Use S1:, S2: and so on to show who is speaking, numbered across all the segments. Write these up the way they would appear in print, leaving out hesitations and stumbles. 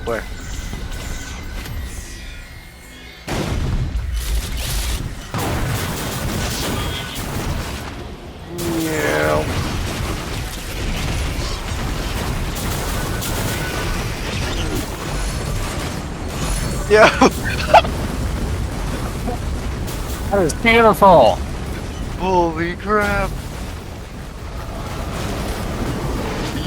S1: where? Yeah. Yeah.
S2: That is beautiful.
S1: Holy crap.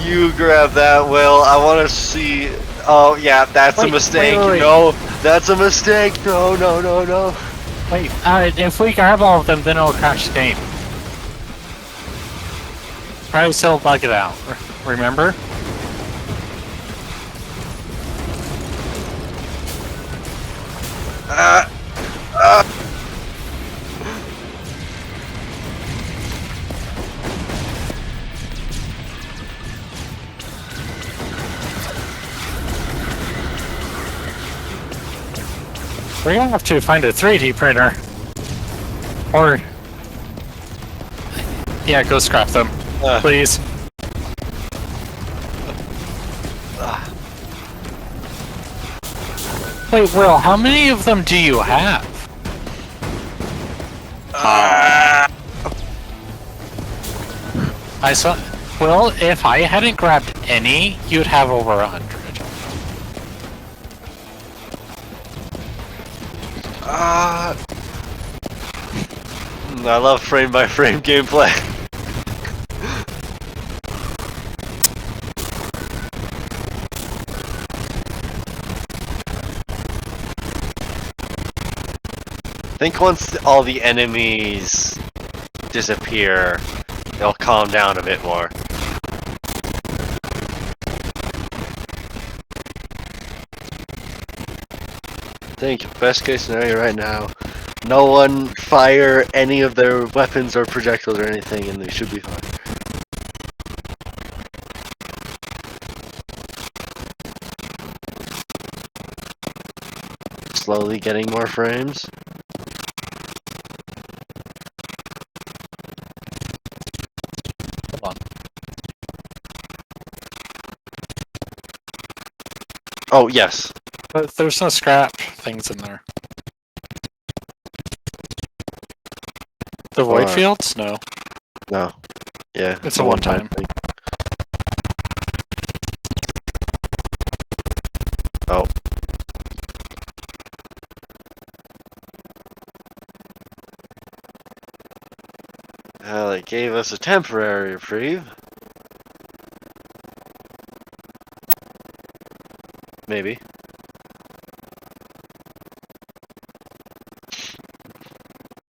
S1: You grab that, Will. I want to see. Oh, yeah, that's a
S2: Wait,
S1: mistake.
S2: wait.
S1: No, that's a mistake. No, no, no, no.
S2: Wait, if we grab all of them, then it'll crash the game. Probably still bug it out. Remember?
S1: Uh, uh.
S2: We're gonna have to find a 3D printer. Or... Yeah, go scrap them. Please. Wait, Will, how many of them do you have? I saw... Well, if I hadn't grabbed any, you'd have over 100.
S1: I love frame-by-frame gameplay. I think once all the enemies disappear, they'll calm down a bit more. I think best case scenario right now, no one fire any of their weapons or projectiles or anything, and they should be fine. Slowly getting more frames.
S2: Hold on.
S1: Oh, yes.
S2: But there's no scrap things in there. The void fields? No.
S1: No. Yeah.
S2: It's a one-time.
S1: thing. Oh. Well, it gave us a temporary reprieve. Maybe.